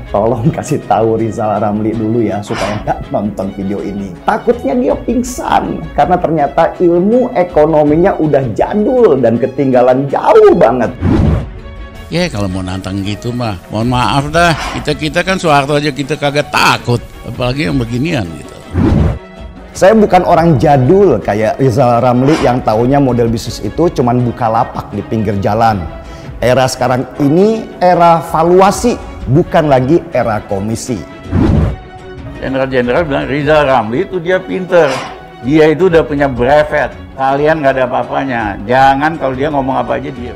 tolong kasih tahu Rizal Ramli dulu ya supaya nggak nonton video ini. Takutnya dia pingsan karena ternyata ilmu ekonominya udah jadul dan ketinggalan jauh banget. Ya kalau mau nantang gitu mah, mohon maaf dah. Kita kan Soeharto aja kita kagak takut, apalagi yang beginian gitu. Saya bukan orang jadul kayak Rizal Ramli yang taunya model bisnis itu cuman buka lapak di pinggir jalan. Era sekarang ini era valuasi, bukan lagi era komisi. Jenderal bilang Rizal Ramli itu dia pinter. Dia itu udah punya brevet. Kalian nggak ada apa-apanya. Jangan kalau dia ngomong apa aja dia.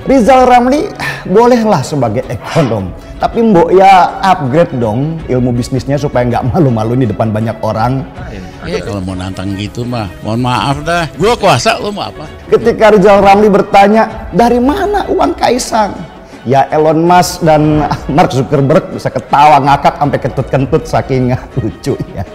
Rizal Ramli bolehlah sebagai ekonom, tapi mbok ya upgrade dong ilmu bisnisnya supaya nggak malu-malu di depan banyak orang. Ya kalau mau nantang gitu mah, mohon maaf dah. Gua kuasa, lo mau apa? Ketika Rizal Ramli bertanya, dari mana uang Kaisang? Ya Elon Musk dan Mark Zuckerberg bisa ketawa ngakak sampai kentut-kentut saking lucunya.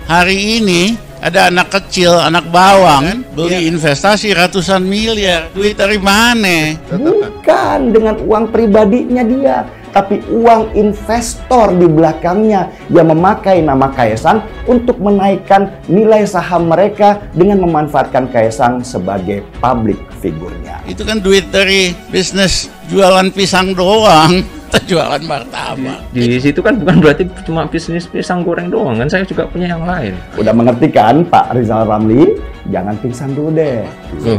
Hari ini ada anak kecil, anak bawang, beli investasi ratusan miliar. Duit dari mana? Bukan dengan uang pribadinya dia, tapi uang investor di belakangnya yang memakai nama Kaisang untuk menaikkan nilai saham mereka dengan memanfaatkan Kaisang sebagai public figurnya. Itu kan duit dari bisnis jualan pisang doang. Jualan martabak. Di situ kan bukan berarti cuma bisnis pisang goreng doang kan, saya juga punya yang lain. Udah mengerti kan Pak Rizal Ramli? Jangan pingsan dulu deh.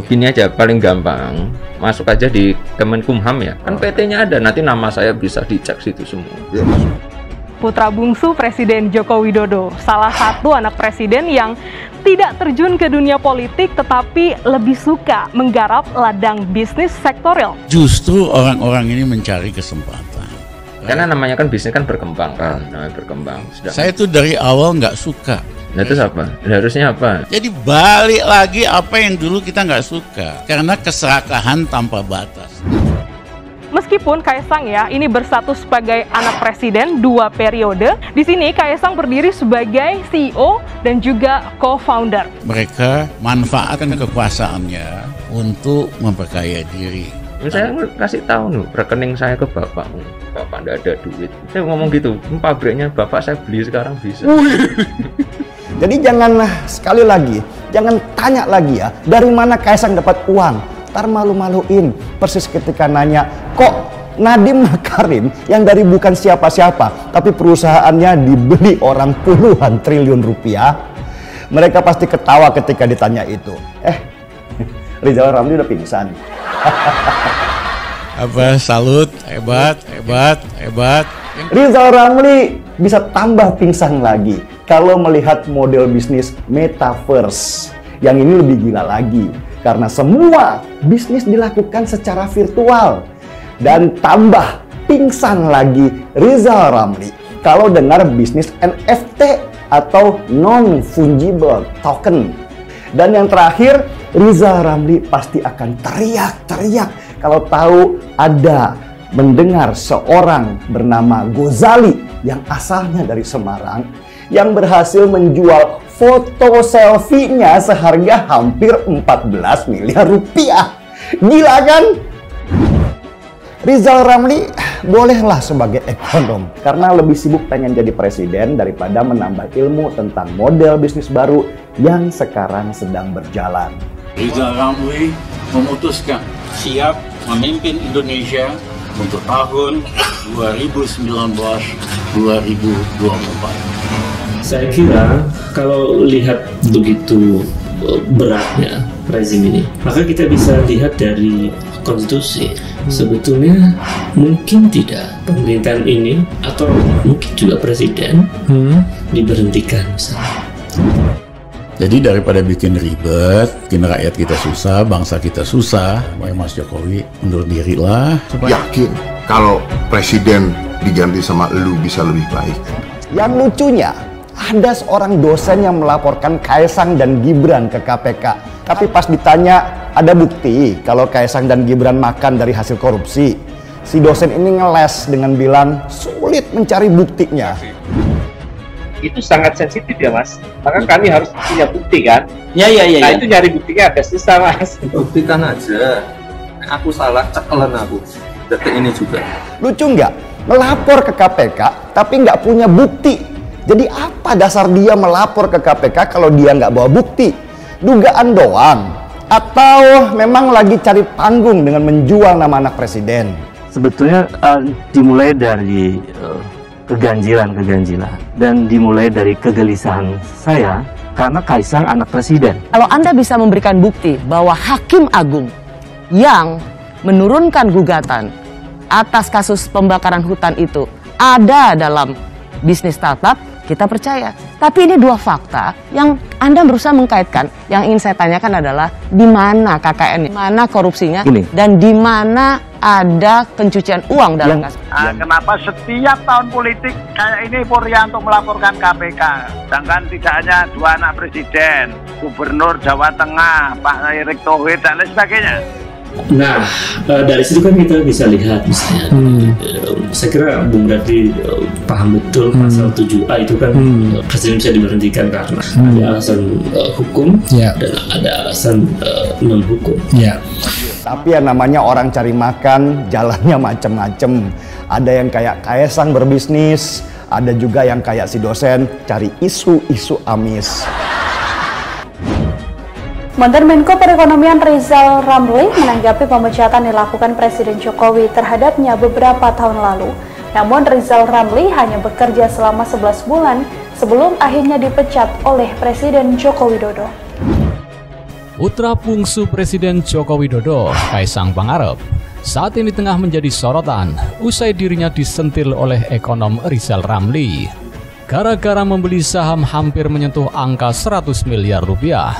Gini aja, paling gampang. Masuk aja di Kemenkumham ya. Kan PT-nya ada, nanti nama saya bisa dicek situ semua. Putra bungsu Presiden Joko Widodo, salah satu anak presiden yang tidak terjun ke dunia politik tetapi lebih suka menggarap ladang bisnis sektorial. Justru orang-orang ini mencari kesempatan. Karena namanya kan bisnis kan berkembang kan, namanya berkembang. Saya tuh dari awal nggak suka. Nah terus apa? Harusnya apa? Jadi balik lagi apa yang dulu kita nggak suka. Karena keserakahan tanpa batas. Meskipun Kaisang ya ini berstatus sebagai anak presiden 2 periode, di sini Kaisang berdiri sebagai CEO dan juga co-founder. Mereka manfaatkan kekuasaannya untuk memperkaya diri. Saya kasih tahu nih rekening saya ke bapak nggak ada duit. Saya ngomong gitu, pabriknya bapak saya beli sekarang bisa. Jadi jangan sekali lagi, jangan tanya lagi ya, dari mana Kaisang dapat uang? Ntar malu-maluin, persis ketika nanya, kok Nadiem Makarim yang dari bukan siapa-siapa, tapi perusahaannya dibeli orang puluhan triliun rupiah, mereka pasti ketawa ketika ditanya itu. Rizal Ramli udah pingsan. Apa salut, hebat. Rizal Ramli bisa tambah pingsan lagi kalau melihat model bisnis metaverse. Yang ini lebih gila lagi karena semua bisnis dilakukan secara virtual. Dan tambah pingsan lagi Rizal Ramli kalau dengar bisnis NFT atau non-fungible token. Dan yang terakhir, Rizal Ramli pasti akan teriak-teriak kalau tahu ada mendengar seorang bernama Gozali yang asalnya dari Semarang yang berhasil menjual foto selfie-nya seharga hampir 14 miliar rupiah. Gila kan? Rizal Ramli bolehlah sebagai ekonom karena lebih sibuk pengen jadi presiden daripada menambah ilmu tentang model bisnis baru yang sekarang sedang berjalan. Rizal Ramli memutuskan siap memimpin Indonesia untuk tahun 2019-2024. Saya kira kalau lihat begitu beratnya rezim ini, maka kita bisa lihat dari konstitusi. Sebetulnya mungkin tidak pemerintahan ini atau mungkin juga presiden diberhentikan misalnya. Jadi daripada bikin ribet, bikin rakyat kita susah, bangsa kita susah, Mas Jokowi undur diri lah. Yakin kalau presiden diganti sama lu bisa lebih baik. Yang lucunya, ada seorang dosen yang melaporkan Kaisang dan Gibran ke KPK. Tapi pas ditanya, ada bukti kalau Kaisang dan Gibran makan dari hasil korupsi. Si dosen ini ngeles dengan bilang, sulit mencari buktinya. Itu sangat sensitif ya Mas. Maka kami harus punya bukti kan. Iya. Nah itu nyari buktinya agak susah Mas. Buktikan aja. Aku salah, cekelan aku. Detik ini juga. Lucu nggak? Melapor ke KPK tapi nggak punya bukti. Jadi apa dasar dia melapor ke KPK kalau dia nggak bawa bukti? Dugaan doang? Atau memang lagi cari panggung dengan menjual nama anak presiden? Sebetulnya dimulai dari keganjilan dan dimulai dari kegelisahan saya karena Kaisang anak presiden. Kalau Anda bisa memberikan bukti bahwa Hakim Agung yang menurunkan gugatan atas kasus pembakaran hutan itu ada dalam bisnis startup, kita percaya. Tapi ini dua fakta yang Anda berusaha mengkaitkan. Yang ingin saya tanyakan adalah di mana KKN, di mana korupsinya, dan di mana ada pencucian uang dalam kasus. Kenapa setiap tahun politik kayak ini Polri untuk melaporkan KPK? Sedangkan tidak hanya 2 anak presiden, Gubernur Jawa Tengah, Pak Erick Thohir dan lain sebagainya. Nah, dari situ kan kita bisa lihat misalnya, saya kira Bung Radli paham betul pasal 7A itu kan presiden bisa diberhentikan karena ada alasan hukum dan ada alasan non hukum. Tapi yang namanya orang cari makan, jalannya macem-macem. Ada yang kayak Kaisang berbisnis, ada juga yang kayak si dosen cari isu-isu amis. Mantan Menko Perekonomian Rizal Ramli menanggapi pemecatan dilakukan Presiden Jokowi terhadapnya beberapa tahun lalu. Namun Rizal Ramli hanya bekerja selama 11 bulan sebelum akhirnya dipecat oleh Presiden Joko Widodo. Putra bungsu Presiden Joko Widodo, Kaisang Pangarep, saat ini tengah menjadi sorotan usai dirinya disentil oleh ekonom Rizal Ramli gara-gara membeli saham hampir menyentuh angka 100 miliar rupiah.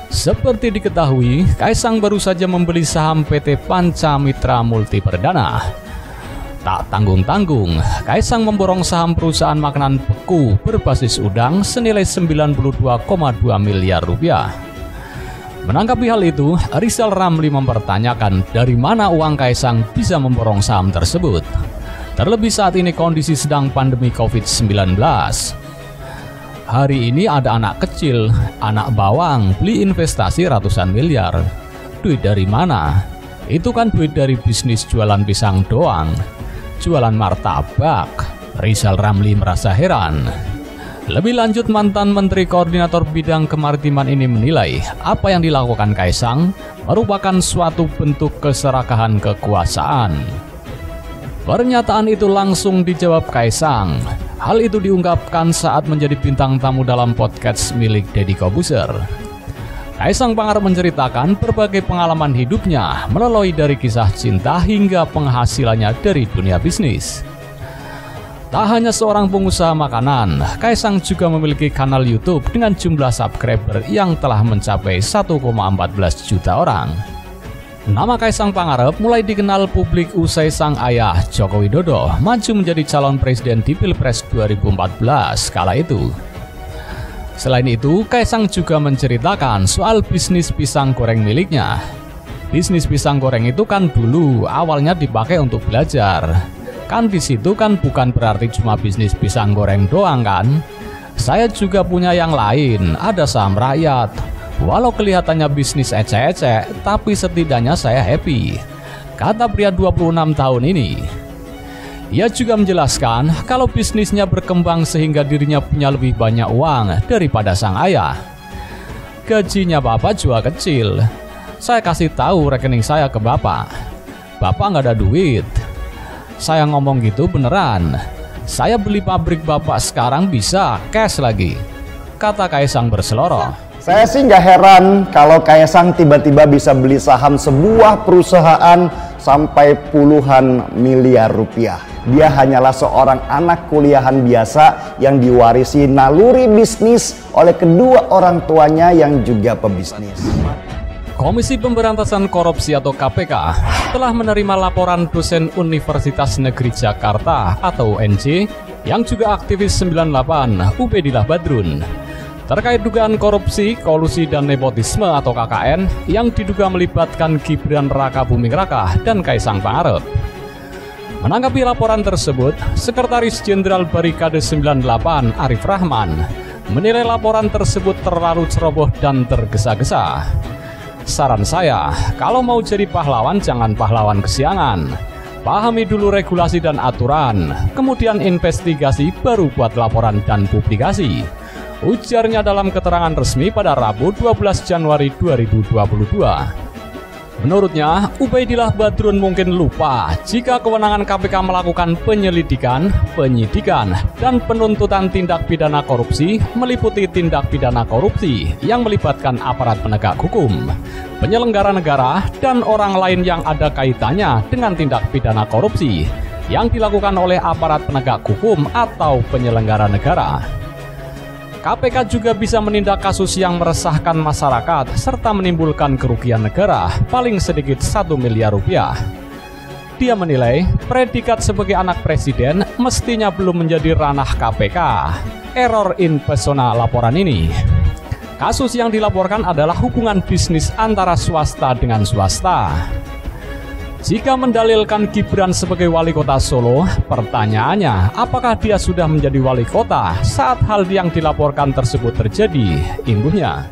Seperti diketahui, Kaisang baru saja membeli saham PT Panca Mitra Multi Perdana. Tak tanggung-tanggung, Kaisang memborong saham perusahaan makanan beku berbasis udang senilai 92,2 miliar rupiah. Menanggapi hal itu, Rizal Ramli mempertanyakan dari mana uang Kaisang bisa memborong saham tersebut. Terlebih saat ini kondisi sedang pandemi COVID-19. Hari ini ada anak kecil, anak bawang, beli investasi ratusan miliar. Duit dari mana? Itu kan duit dari bisnis jualan pisang doang. Jualan martabak. Rizal Ramli merasa heran. Lebih lanjut, mantan Menteri Koordinator Bidang Kemaritiman ini menilai apa yang dilakukan Kaisang merupakan suatu bentuk keserakahan kekuasaan. Pernyataan itu langsung dijawab Kaisang. Hal itu diungkapkan saat menjadi bintang tamu dalam podcast milik Deddy Kobuser. Kaisang Pangarep menceritakan berbagai pengalaman hidupnya, melalui dari kisah cinta hingga penghasilannya dari dunia bisnis. Tak hanya seorang pengusaha makanan, Kaisang juga memiliki kanal YouTube dengan jumlah subscriber yang telah mencapai 1,14 juta orang. Nama Kaisang Pangarep mulai dikenal publik usai sang ayah Joko Widodo maju menjadi calon presiden di Pilpres 2014 kala itu. Selain itu, Kaisang juga menceritakan soal bisnis pisang goreng miliknya. Bisnis pisang goreng itu kan dulu awalnya dipakai untuk belajar. Kan di situ kan bukan berarti cuma bisnis pisang goreng doang kan. Saya juga punya yang lain, ada saham rakyat. Walau kelihatannya bisnis ecek-ecek, tapi setidaknya saya happy, kata pria 26 tahun ini. Ia juga menjelaskan kalau bisnisnya berkembang sehingga dirinya punya lebih banyak uang daripada sang ayah. Gajinya bapak juga kecil. Saya kasih tahu rekening saya ke bapak. Bapak nggak ada duit. Saya ngomong gitu beneran. Saya beli pabrik bapak sekarang bisa cash lagi, kata Kaisang berseloroh. Saya sih nggak heran kalau Kaisang tiba-tiba bisa beli saham sebuah perusahaan sampai puluhan miliar rupiah. Dia hanyalah seorang anak kuliahan biasa yang diwarisi naluri bisnis oleh kedua orang tuanya yang juga pebisnis. Komisi Pemberantasan Korupsi atau KPK telah menerima laporan dosen Universitas Negeri Jakarta atau UNJ yang juga aktivis 98 Ubedillah Badrun terkait dugaan korupsi, kolusi dan nepotisme atau KKN yang diduga melibatkan Gibran Raka Buming Raka dan Kaisang Pangarep. Menanggapi laporan tersebut, Sekretaris Jenderal Barikade 98 Arif Rahman menilai laporan tersebut terlalu ceroboh dan tergesa-gesa. Saran saya, kalau mau jadi pahlawan jangan pahlawan kesiangan. Pahami dulu regulasi dan aturan, kemudian investigasi baru buat laporan dan publikasi. Ujarnya dalam keterangan resmi pada Rabu 12 Januari 2022. Menurutnya, Ubaidillah Badrun mungkin lupa jika kewenangan KPK melakukan penyelidikan, penyidikan, dan penuntutan tindak pidana korupsi meliputi tindak pidana korupsi yang melibatkan aparat penegak hukum, penyelenggara negara, dan orang lain yang ada kaitannya dengan tindak pidana korupsi yang dilakukan oleh aparat penegak hukum atau penyelenggara negara. KPK juga bisa menindak kasus yang meresahkan masyarakat serta menimbulkan kerugian negara paling sedikit 1 miliar rupiah. Dia menilai predikat sebagai anak presiden mestinya belum menjadi ranah KPK. Error in persona laporan ini. Kasus yang dilaporkan adalah hubungan bisnis antara swasta dengan swasta. Jika mendalilkan Gibran sebagai wali kota Solo, pertanyaannya apakah dia sudah menjadi wali kota saat hal yang dilaporkan tersebut terjadi? Imbuhnya.